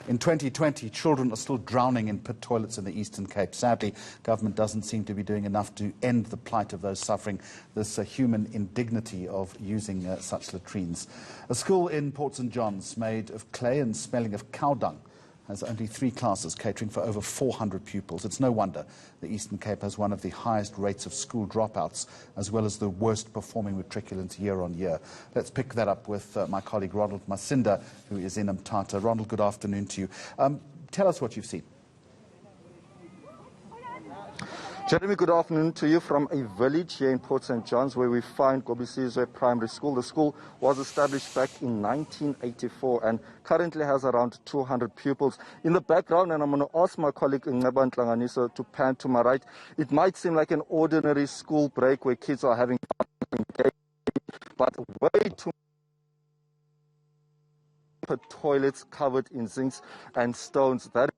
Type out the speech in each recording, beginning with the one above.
In 2020, children are still drowning in pit toilets in the Eastern Cape. Sadly, government doesn't seem to be doing enough to end the plight of those suffering this human indignity of using such latrines. A school in Port St John's made of clay and smelling of cow dung has only 3 classes catering for over 400 pupils. It's no wonder the Eastern Cape has one of the highest rates of school dropouts, as well as the worst performing matriculants year on year. Let's pick that up with my colleague Ronald Masinda, who is in Mthatha. Ronald, good afternoon to you. Tell us what you've seen. Jeremy, good afternoon to you from a village here in Port St John's where we find Gobisizwe Primary School. The school was established back in 1984 and currently has around 200 pupils. In the background, and I'm going to ask my colleague Mthatha to pan to my right, it might seem like an ordinary school break where kids are having fun, but way too many toilets covered in zincs and stones. That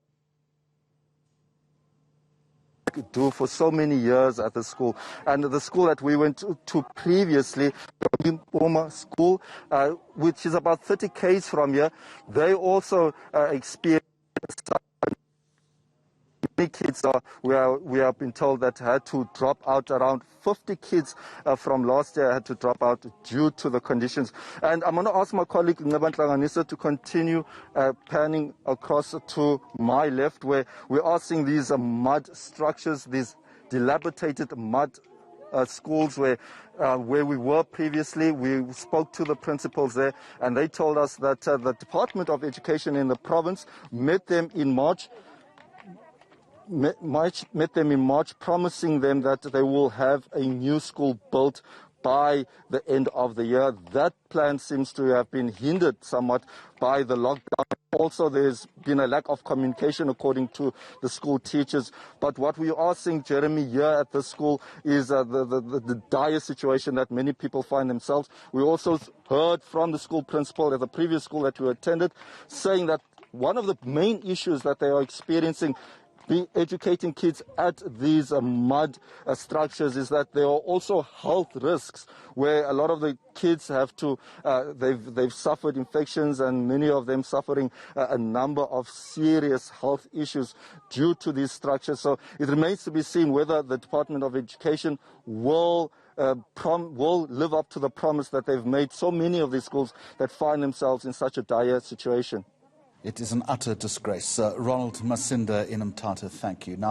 do for so many years at the school. And the school that we went to previously, the Oma School, which is about 30 km from here, they also experienced many kids we have been told that had to drop out. Around 50 kids from last year had to drop out due to the conditions. And I'm going to ask my colleague Mthatha to continue panning across to my left, where we are seeing these mud structures, these dilapidated mud schools where we were previously. We spoke to the principals there, and they told us that the Department of Education in the province met them in March, promising them that they will have a new school built by the end of the year. That plan seems to have been hindered somewhat by the lockdown. Also, there's been a lack of communication according to the school teachers. But what we are seeing, Jeremy, here at the school is the dire situation that many people find themselves. We also heard from the school principal at the previous school that we attended, saying that one of the main issues that they are experiencing educating kids at these mud structures is that there are also health risks, where a lot of the kids have to, they've suffered infections, and many of them suffering a number of serious health issues due to these structures. So it remains to be seen whether the Department of Education will live up to the promise that they've made so many of these schools that find themselves in such a dire situation. It is an utter disgrace. Ronald Masinda in Mthatha, thank you. Now